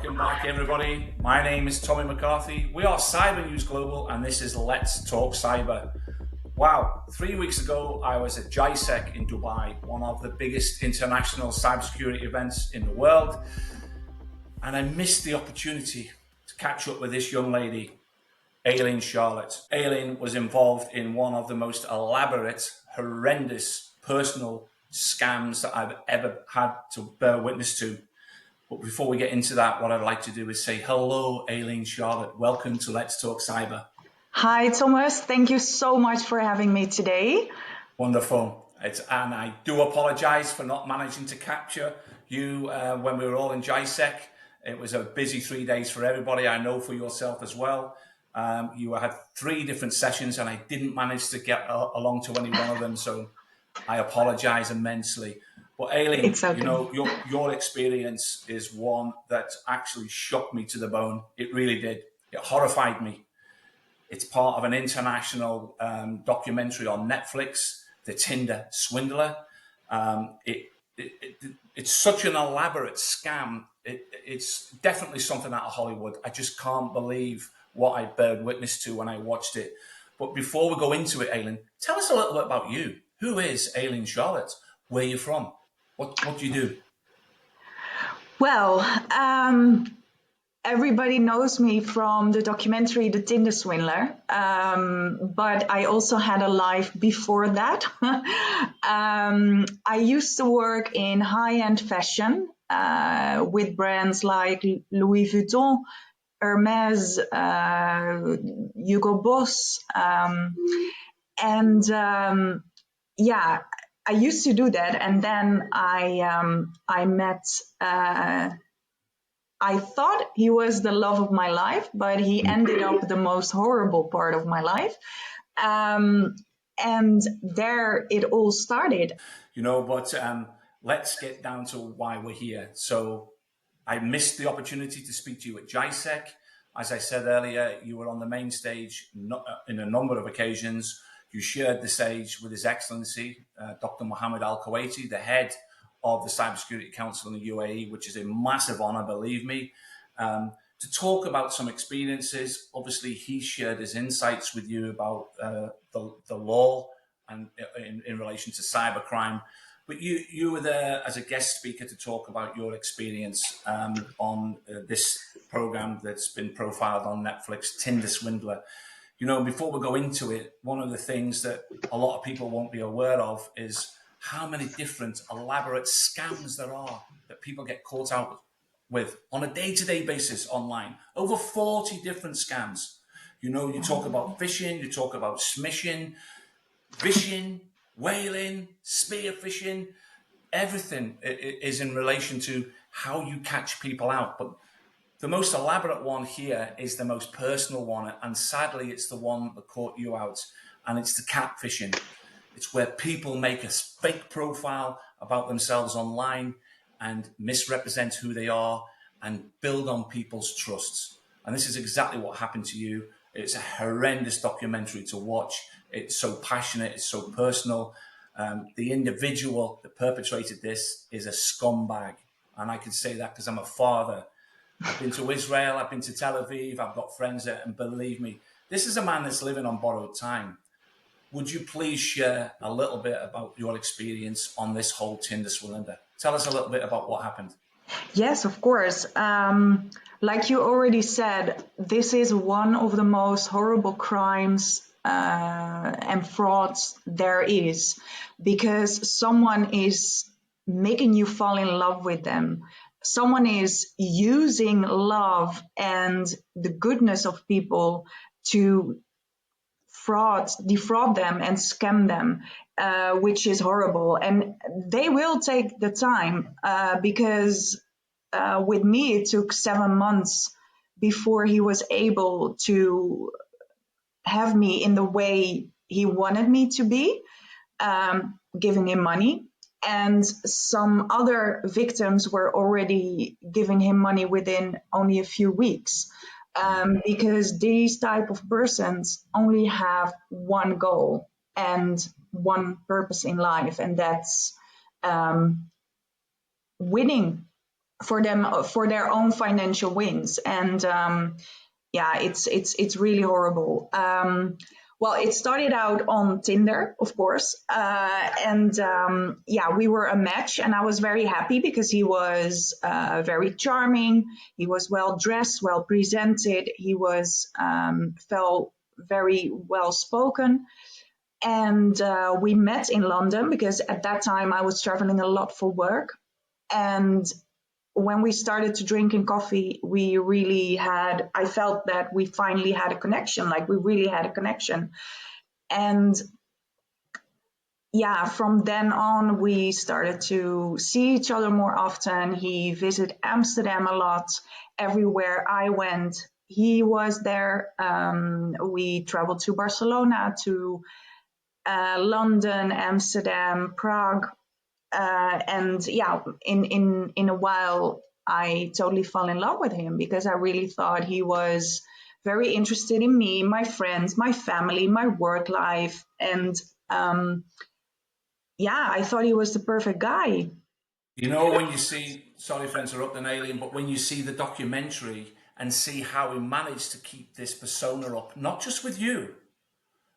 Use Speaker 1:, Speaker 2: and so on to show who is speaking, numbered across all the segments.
Speaker 1: Welcome back, everybody. My name is Tommy McCarthy. We are Cyber News Global, and this is Let's Talk Cyber. Wow, 3 weeks ago, I was at GISEC in Dubai, one of the biggest international cybersecurity events in the world, and I missed the opportunity to catch up with this young lady, Ayleen Charlotte. Ayleen was involved in one of the most elaborate, horrendous personal scams that I've ever had to bear witness to. But before we get into that, what I'd like to do is say hello, Ayleen Charlotte. Welcome to Let's Talk Cyber.
Speaker 2: Hi, Thomas. Thank you so much for having me today.
Speaker 1: Wonderful. And I do apologize for not managing to capture you when we were all in GISEC. It was a busy 3 days for everybody. I know for yourself as well. You had 3 different sessions and I didn't manage to get along to any one of them. So I apologize immensely. But Ayleen,
Speaker 2: Okay.
Speaker 1: you know, your experience is one that actually shocked me to the bone. It really did. It horrified me. It's part of an international documentary on Netflix, the Tinder Swindler. It's such an elaborate scam. It's definitely something out of Hollywood. I just can't believe what I bared witness to when I watched it. But before we go into it, Ayleen, tell us a little bit about you. Who is Ayleen Charlotte? Where are you from? What do you do?
Speaker 2: Well, everybody knows me from the documentary The Tinder Swindler, but I also had a life before that. I used to work in high-end fashion with brands like Louis Vuitton, Hermes, Hugo Boss, yeah, I used to do that, and then I met. I thought he was the love of my life, but he ended up the most horrible part of my life. And there it all started.
Speaker 1: You know, but let's get down to why we're here. So I missed the opportunity to speak to you at GISEC. As I said earlier, you were on the main stage in a number of occasions. You shared the stage with His Excellency, Dr. Mohammed Al-Kuwaiti, the head of the Cybersecurity Council in the UAE, which is a massive honor, believe me, to talk about some experiences. Obviously, he shared his insights with you about the law and in relation to cybercrime. But you were there as a guest speaker to talk about your experience on this program that's been profiled on Netflix, Tinder Swindler. You know, before we go into it, one of the things that a lot of people won't be aware of is how many different elaborate scams there are that people get caught out with on a day-to-day basis online. Over 40 different scams. You know, you talk about phishing, you talk about smishing, vishing, whaling, spear phishing. Everything is in relation to how you catch people out. But the most elaborate one here is the most personal one, and sadly, it's the one that caught you out, and it's the catfishing. It's where people make a fake profile about themselves online and misrepresent who they are and build on people's trusts. And this is exactly what happened to you. It's a horrendous documentary to watch. It's so passionate, it's so personal. The individual that perpetrated this is a scumbag. And I can say that because I'm a father. I've been to Israel, I've been to Tel Aviv, I've got friends there, and believe me, this is a man that's living on borrowed time. Would you please share a little bit about your experience on this whole Tinder Swindler? Tell us a little bit about what happened.
Speaker 2: Yes, of course. Like you already said, this is one of the most horrible crimes and frauds there is, because someone is making you fall in love with them. Someone is using love and the goodness of people to defraud them and scam them, which is horrible. And they will take the time because with me, it took 7 months before he was able to have me in the way he wanted me to be, giving him money. And some other victims were already giving him money within only a few weeks, because these type of persons only have one goal and one purpose in life, and that's winning for them, for their own financial wins. And yeah, it's really horrible. Well, it started out on Tinder, of course, and yeah, we were a match, and I was very happy because he was very charming. He was well dressed, well presented. He was felt very well spoken, and we met in London because at that time I was traveling a lot for work. And when we started to drinking coffee, we really had, I felt that we finally had a connection, like we really had a connection. And yeah, from then on, we started to see each other more often. He visited Amsterdam a lot. Everywhere I went, he was there. We traveled to Barcelona, to London, Amsterdam, Prague. And yeah, in a while, I totally fell in love with him because I really thought he was very interested in me, my friends, my family, my work life, and yeah, I thought he was the perfect guy.
Speaker 1: You know, when you see, sorry for interrupting, Alien, but when you see the documentary and see how he managed to keep this persona up, not just with you,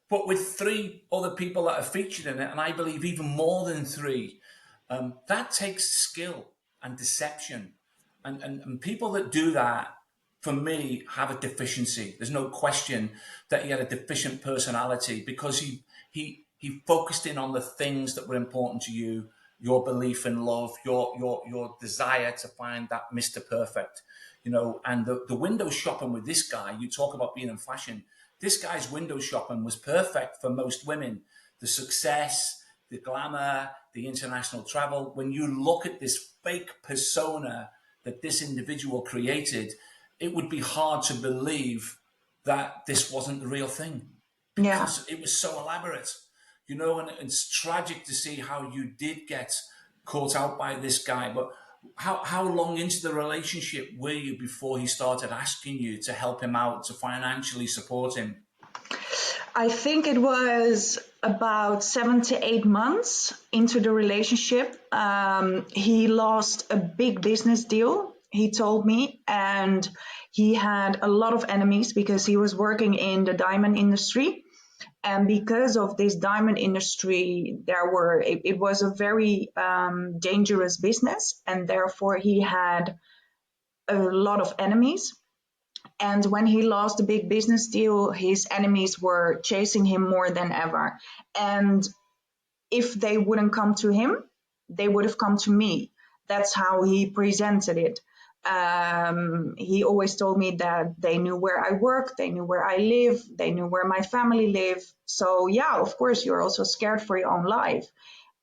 Speaker 1: but with three other people that are featured in it, and I believe even more than three, that takes skill and deception. And people that do that, for me, have a deficiency. There's no question that he had a deficient personality because he focused in on the things that were important to you, your belief in love, your desire to find that Mr. Perfect, you know, and the window shopping with this guy, you talk about being in fashion. This guy's window shopping was perfect for most women. The success, the glamour, the international travel. When you look at this fake persona that this individual created, it would be hard to believe that this wasn't the real thing
Speaker 2: Yeah.
Speaker 1: because it was so elaborate, you know, and it's tragic to see how you did get caught out by this guy. But how long into the relationship were you before he started asking you to help him out, to financially support him?
Speaker 2: I think it was about 7 to 8 months into the relationship. He lost a big business deal, he told me, and he had a lot of enemies because he was working in the diamond industry. And because of this diamond industry, it was a very dangerous business, and therefore he had a lot of enemies. And when he lost the big business deal, his enemies were chasing him more than ever. And if they wouldn't come to him, they would have come to me. That's how he presented it. He always told me that they knew where I work, they knew where I live, they knew where my family live. So yeah, of course, you're also scared for your own life.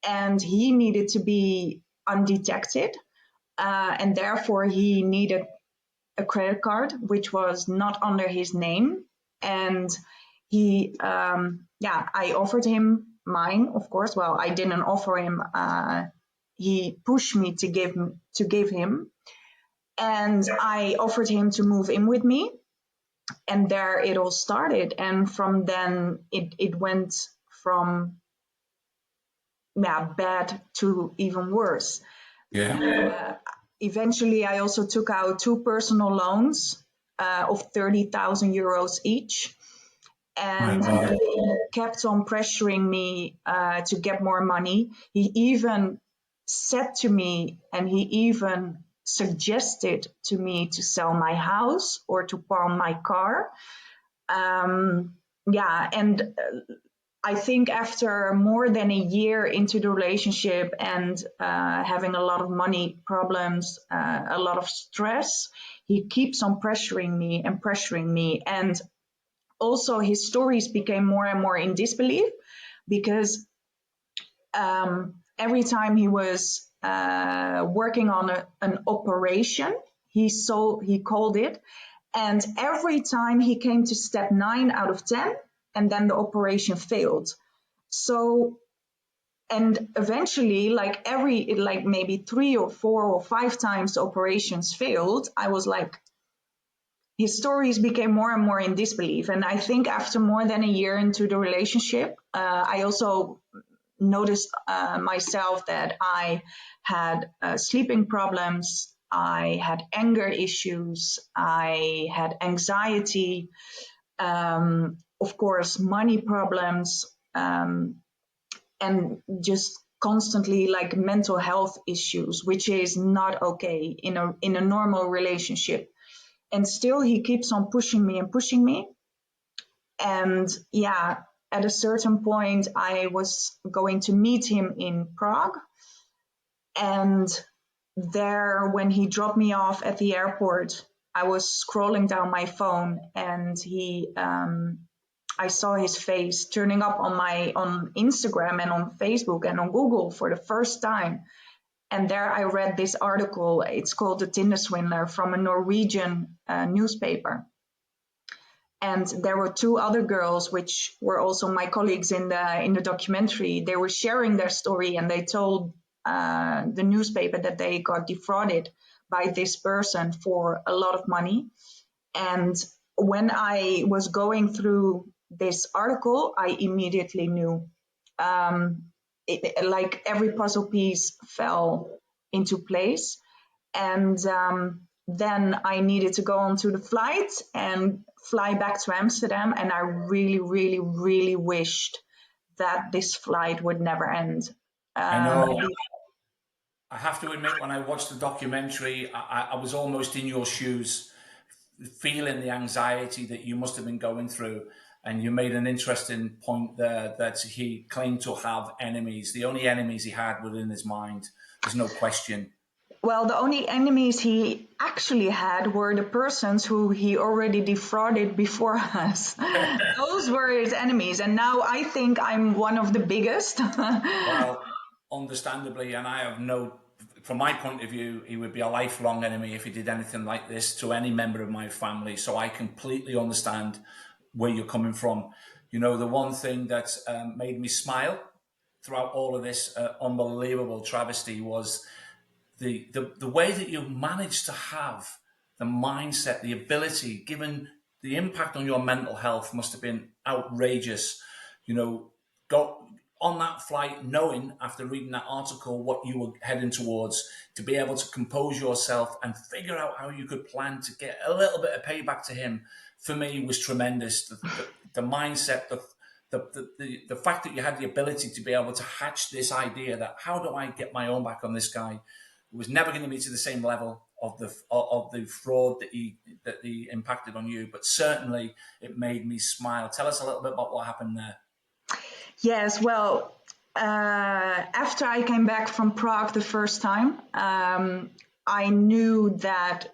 Speaker 2: And he needed to be undetected. And therefore, he needed a credit card which was not under his name. And yeah, I offered him mine, of course. Well, I didn't offer him. He pushed me to give him, and I offered him to move in with me. And there it all started. And from then it went from, yeah, bad to even worse.
Speaker 1: Yeah.
Speaker 2: Eventually, I also took out two personal loans of 30,000 euros each.
Speaker 1: My
Speaker 2: And
Speaker 1: God.
Speaker 2: he kept on pressuring me to get more money. He even said to me, and he even suggested to me to sell my house or to pawn my car. Yeah, and I think after more than a year into the relationship and having a lot of money problems, a lot of stress, he keeps on pressuring me and pressuring me. And also his stories became more and more in disbelief because every time he was working on an operation, he called it, and every time he came to step 9 out of 10, and then the operation failed. So, and eventually, like maybe 3 or 4 or 5 times the operations failed, I was like, his stories became more and more in disbelief. And I think after more than a year into the relationship, I also noticed myself that I had sleeping problems. I had anger issues. I had anxiety. Of course, money problems, and just constantly like mental health issues, which is not okay in a normal relationship. And still, he keeps on pushing me and pushing me. And yeah, at a certain point, I was going to meet him in Prague. And there, when he dropped me off at the airport, I was scrolling down my phone, and I saw his face turning up on Instagram and on Facebook and on Google for the first time. And there I read this article. It's called The Tinder Swindler, from a Norwegian newspaper. And there were two other girls, which were also my colleagues in the documentary. They were sharing their story, and they told the newspaper that they got defrauded by this person for a lot of money. And when I was going through this article, I immediately knew. Like every puzzle piece fell into place. And then I needed to go onto the flight and fly back to Amsterdam. And I really, really, really wished that this flight would never end.
Speaker 1: I know. I have to admit, when I watched the documentary, I was almost in your shoes, feeling the anxiety that you must have been going through. And you made an interesting point there that he claimed to have enemies. The only enemies he had were in his mind. There's no question.
Speaker 2: Well, the only enemies he actually had were the persons who he already defrauded before us. Those were his enemies. And now I think I'm one of the biggest.
Speaker 1: Well, understandably, and I have no, from my point of view, he would be a lifelong enemy if he did anything like this to any member of my family. So I completely understand where you're coming from. You know, the one thing that made me smile throughout all of this unbelievable travesty was the way that you managed to have the mindset, the ability, given the impact on your mental health must have been outrageous. You know, go on that flight knowing after reading that article what you were heading towards, to be able to compose yourself and figure out how you could plan to get a little bit of payback to him, for me was tremendous. The mindset, the fact that you had the ability to be able to hatch this idea that how do I get my own back on this guy, who was never going to be to the same level of the fraud that he impacted on you, but certainly it made me smile. Tell us a little bit about what happened there.
Speaker 2: Yes, well, after I came back from Prague the first time, I knew that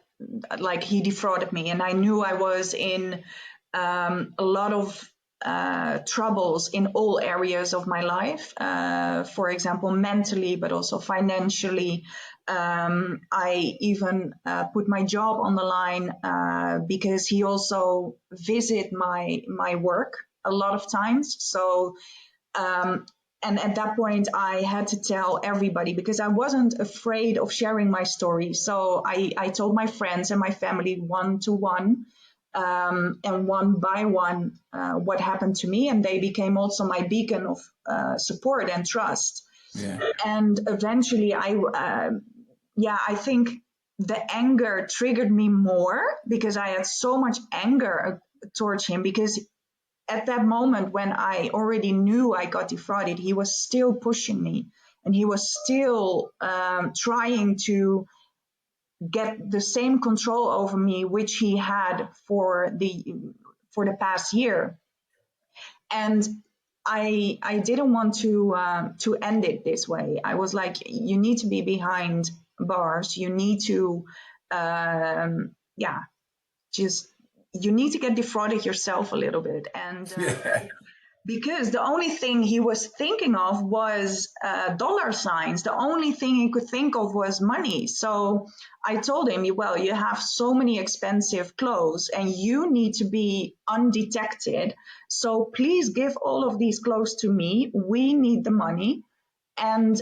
Speaker 2: like he defrauded me, and I knew I was in a lot of troubles in all areas of my life. For example, mentally, but also financially. I even put my job on the line because he also visited my work a lot of times. So and at that point, I had to tell everybody because I wasn't afraid of sharing my story. So I told my friends and my family one to one and one by one what happened to me. And they became also my beacon of support and trust.
Speaker 1: Yeah.
Speaker 2: And eventually, I think the anger triggered me more because I had so much anger towards him because at that moment when I already knew I got defrauded, he was still pushing me and he was still trying to get the same control over me which he had for the past year. And I didn't want to end it this way. I was like, you need to be behind bars. You need to just you need to get defrauded yourself a little bit. And because the only thing he was thinking of was dollar signs. The only thing he could think of was money. So I told him, well, you have so many expensive clothes and you need to be undetected. So please give all of these clothes to me. We need the money. And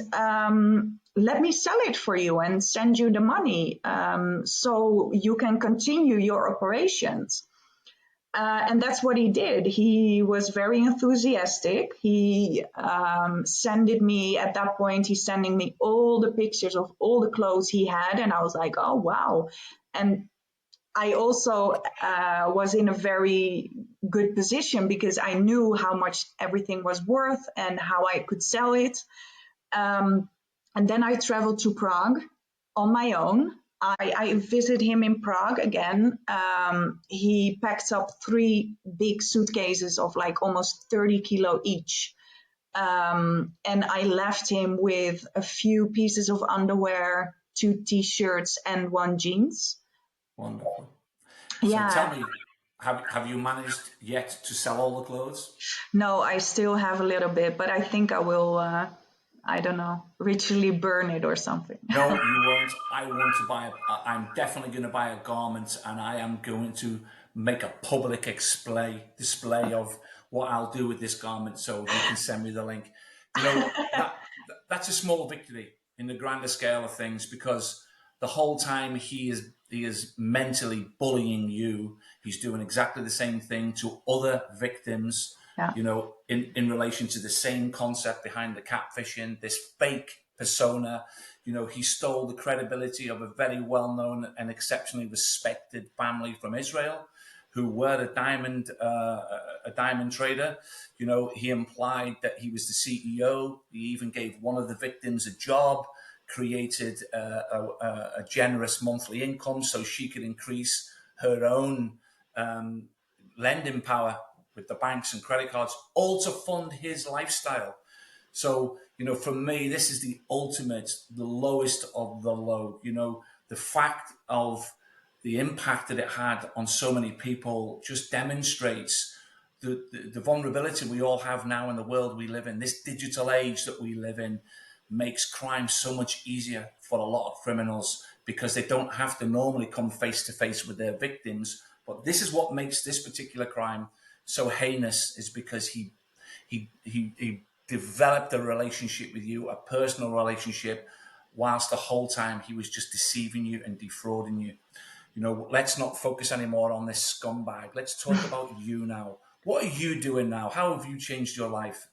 Speaker 2: let me sell it for you and send you the money so you can continue your operations. And that's what he did. He was very enthusiastic. He sended me, at that point, he's sending me all the pictures of all the clothes he had. And I was like, oh, wow. And I also was in a very good position because I knew how much everything was worth and how I could sell it. And then I traveled to Prague on my own. I visited him in Prague again. He packed up 3 big suitcases of like almost 30 kilo each. And I left him with a few pieces of underwear, 2 t-shirts and 1 jeans.
Speaker 1: Wonderful. So
Speaker 2: Yeah.
Speaker 1: tell me, have you managed yet to sell all the clothes?
Speaker 2: No, I still have a little bit, but I think I will, I don't know, ritually burn it or something.
Speaker 1: No, you won't. I want to buy. I'm definitely going to buy a garment, and I am going to make a public display of what I'll do with this garment. So you can send me the link. You know that's a small victory in the grander scale of things, because the whole time he is mentally bullying you. He's doing exactly the same thing to other victims.
Speaker 2: Yeah.
Speaker 1: You know, in relation to the same concept behind the catfishing, this fake persona. You know, he stole the credibility of a very well-known and exceptionally respected family from Israel, who were a diamond trader. You know, he implied that he was the CEO. He even gave one of the victims a job, created a generous monthly income so she could increase her own lending power with the banks and credit cards, all to fund his lifestyle. So, you know, for me, this is the ultimate, the lowest of the low. You know, the fact of the impact that it had on so many people just demonstrates the vulnerability we all have now in the world we live in. This digital age that we live in makes crime so much easier for a lot of criminals, because they don't have to normally come face to face with their victims. But this is what makes this particular crime so heinous, is because he developed a relationship with you, a personal relationship, whilst the whole time he was just deceiving you and defrauding you. You know, let's not focus anymore on this scumbag. Let's talk about you now. What are you doing now? How have you changed your life?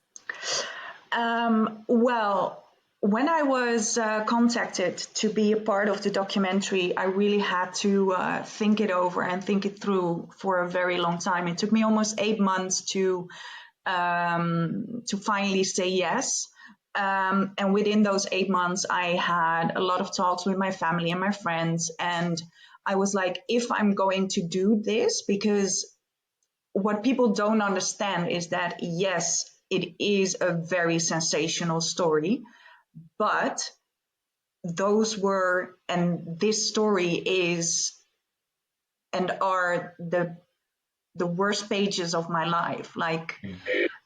Speaker 2: Well, when I was contacted to be a part of the documentary, I really had to think it over and think it through for a very long time. It took me almost 8 months to finally say yes. And within those 8 months, I had a lot of talks with my family and my friends. And I was like, if I'm going to do this, because what people don't understand is that, yes, it is a very sensational story, but this story is and are the worst pages of my life. Like,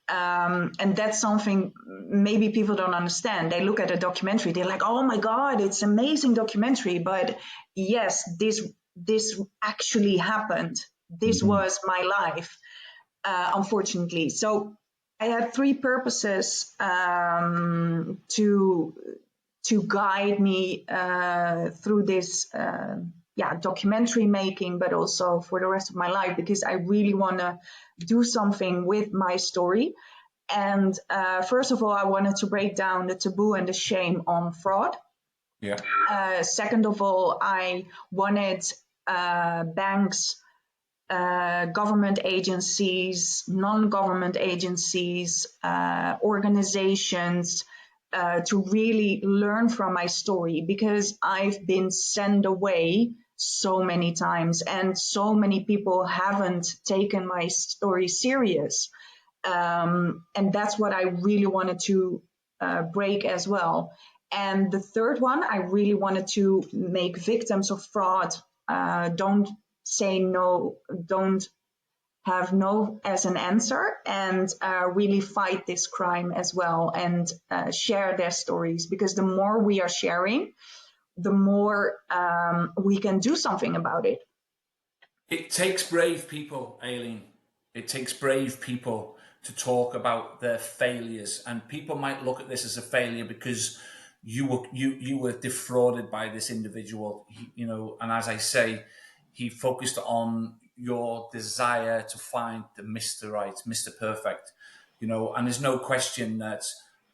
Speaker 2: and that's something maybe people don't understand. They look at a documentary, they're like, oh my God, it's an amazing documentary. But yes, this actually happened. This was my life, unfortunately. So I had 3 purposes to guide me through this documentary making, but also for the rest of my life, because I really want to do something with my story. And first of all, I wanted to break down the taboo and the shame on fraud.
Speaker 1: Yeah.
Speaker 2: Second of all, I wanted banks, government agencies, non-government agencies, organizations, to really learn from my story, because I've been sent away so many times and so many people haven't taken my story serious. And that's what I really wanted to break as well. And the third one, I really wanted to make victims of fraud don't say no, don't have no as an answer, and really fight this crime as well, and share their stories, because the more we are sharing, the more we can do something about it.
Speaker 1: It takes brave people, Ayleen. It takes brave people to talk about their failures, and people might look at this as a failure because you were defrauded by this individual. You know, and as I say, he focused on your desire to find the Mr. Right, Mr. Perfect, and there's no question that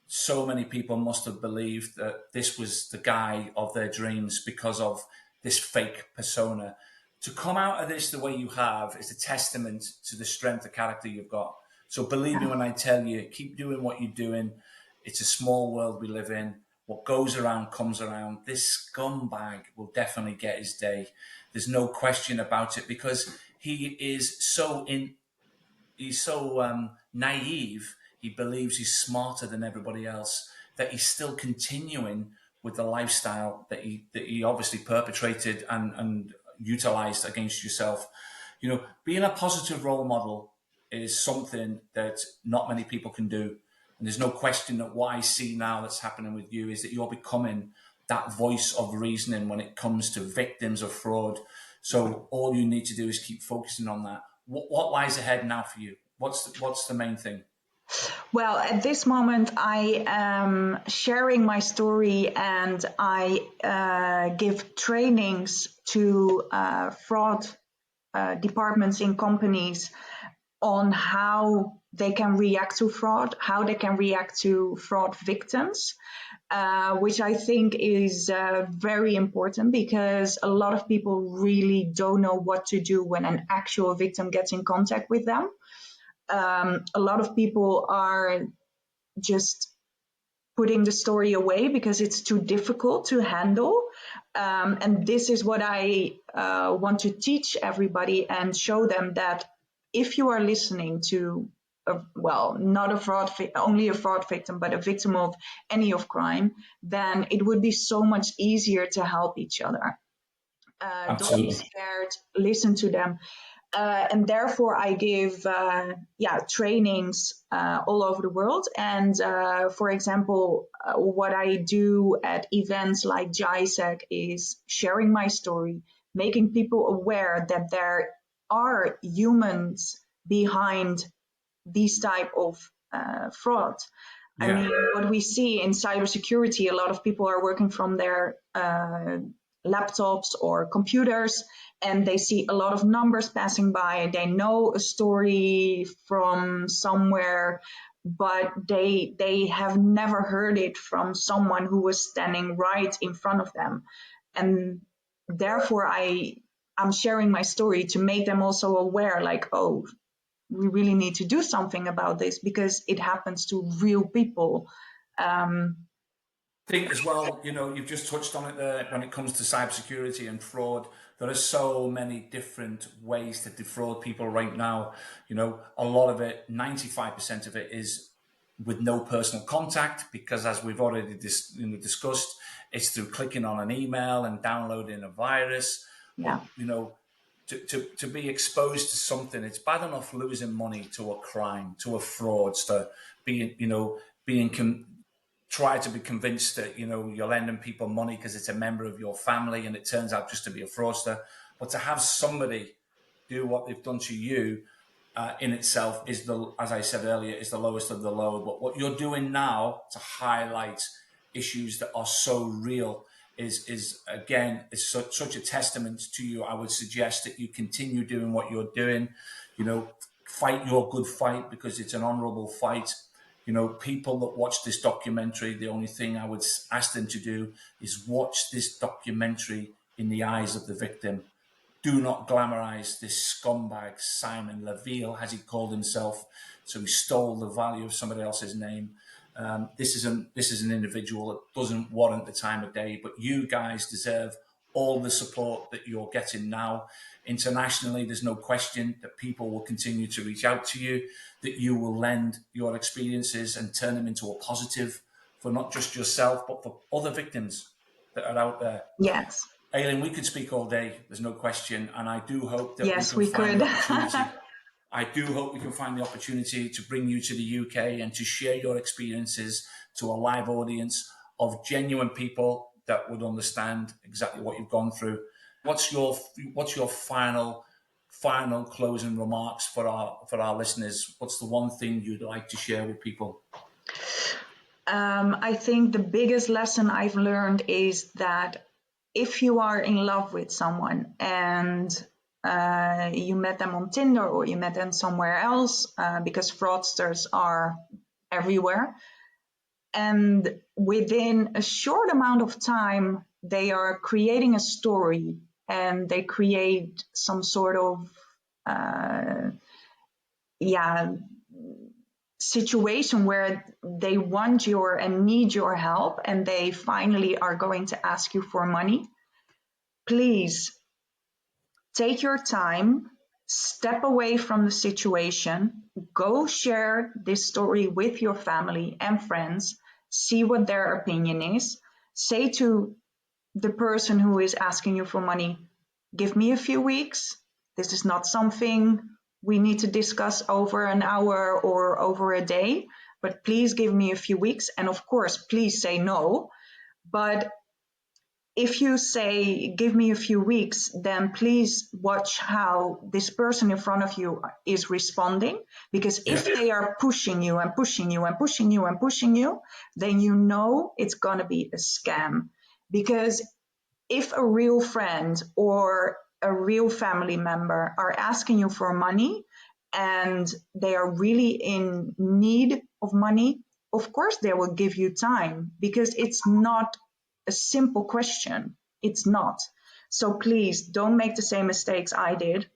Speaker 1: so many people must have believed that this was the guy of their dreams because of this fake persona. To come out of this the way you have is a testament to the strength of character you've got. So believe me when I tell you, keep doing what you're doing. It's a small world we live in. What goes around comes around. This scumbag will definitely get his day. There's no question about it, because he is he's so naive. He believes he's smarter than everybody else, that he's still continuing with the lifestyle that he obviously perpetrated and utilized against yourself. Being a positive role model is something that not many people can do. And there's no question that what I see now that's happening with you is that you're becoming that voice of reasoning when it comes to victims of fraud. So all you need to do is keep focusing on that. What lies ahead now for you? What's the main thing?
Speaker 2: Well, at this moment, I am sharing my story, and I give trainings to fraud departments in companies on how they can react to fraud, how they can react to fraud victims, which I think is very important, because a lot of people really don't know what to do when an actual victim gets in contact with them. A lot of people are just putting the story away because it's too difficult to handle. And this is what I want to teach everybody and show them, that if you are listening to, not a fraud, only a fraud victim, but a victim of any of crime, then it would be so much easier to help each other. Don't be scared, listen to them. And therefore I give trainings all over the world. And for example, what I do at events like GISEC is sharing my story, making people aware that there are humans behind these type of fraud. Yeah. I mean, what we see in cybersecurity, a lot of people are working from their laptops or computers, and they see a lot of numbers passing by. They know a story from somewhere, but they have never heard it from someone who was standing right in front of them. And therefore I'm sharing my story to make them also aware, like, oh, we really need to do something about this, because it happens to real people.
Speaker 1: I think as well, you've just touched on it there. When it comes to cybersecurity and fraud, there are so many different ways to defraud people right now. A lot of it, 95% of it, is with no personal contact, because as we've already discussed, it's through clicking on an email and downloading a virus.
Speaker 2: Yeah.
Speaker 1: To be exposed to something, it's bad enough losing money to a crime, to a fraudster, try to be convinced that you're lending people money because it's a member of your family, and it turns out just to be a fraudster. But to have somebody do what they've done to you in itself is, as I said earlier, is the lowest of the low. But what you're doing now to highlight issues that are so real is such a testament to you. I would suggest that you continue doing what you're doing. Fight your good fight, because it's an honorable fight. People that watch this documentary, the only thing I would ask them to do is watch this documentary in the eyes of the victim. Do not glamorize this scumbag, Simon Laville, as he called himself. So he stole the value of somebody else's name. This is an individual that doesn't warrant the time of day, but you guys deserve all the support that you're getting now. Internationally, there's no question that people will continue to reach out to you, that you will lend your experiences and turn them into a positive for not just yourself, but for other victims that are out there.
Speaker 2: Yes.
Speaker 1: Ayleen, we could speak all day, there's no question, and I do hope that
Speaker 2: we
Speaker 1: find
Speaker 2: could.
Speaker 1: the opportunity. I do hope we can find the opportunity to bring you to the UK and to share your experiences to a live audience of genuine people that would understand exactly what you've gone through. What's your final closing remarks for our listeners? What's the one thing you'd like to share with people?
Speaker 2: I think the biggest lesson I've learned is that if you are in love with someone and you met them on Tinder or you met them somewhere else, because fraudsters are everywhere. And within a short amount of time, they are creating a story and they create some sort of situation where they want your and need your help, and they finally are going to ask you for money. Please take your time, step away from the situation, go share this story with your family and friends, see what their opinion is. Say to the person who is asking you for money, give me a few weeks. This is not something we need to discuss over an hour or over a day, but please give me a few weeks. And of course, please say no. But if you say, give me a few weeks, then please watch how this person in front of you is responding. Because if they are pushing you and pushing you and pushing you and pushing you, then you know it's going to be a scam. Because if a real friend or a real family member are asking you for money and they are really in need of money, of course they will give you time, because it's not a simple question. It's not. So please don't make the same mistakes I did.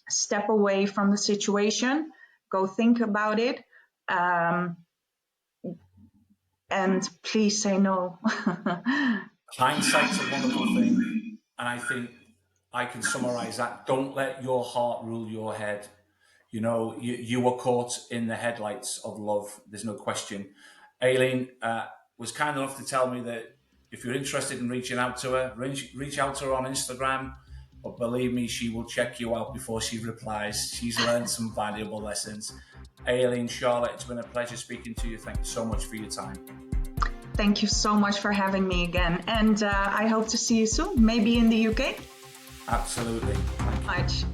Speaker 2: Step away from the situation, go think about it, and please say no.
Speaker 1: Hindsight's a wonderful thing, and I think I can summarize that. Don't let your heart rule your head. You know, you were caught in the headlights of love. There's no question. Ayleen was kind enough to tell me that if you're interested in reaching out to her, reach out to her on Instagram. But believe me, she will check you out before she replies. She's learned some valuable lessons. Ayleen, Charlotte, it's been a pleasure speaking to you. Thank you so much for your time.
Speaker 2: Thank you so much for having me again. And I hope to see you soon, maybe in the UK.
Speaker 1: Absolutely. Thank you.
Speaker 2: Much.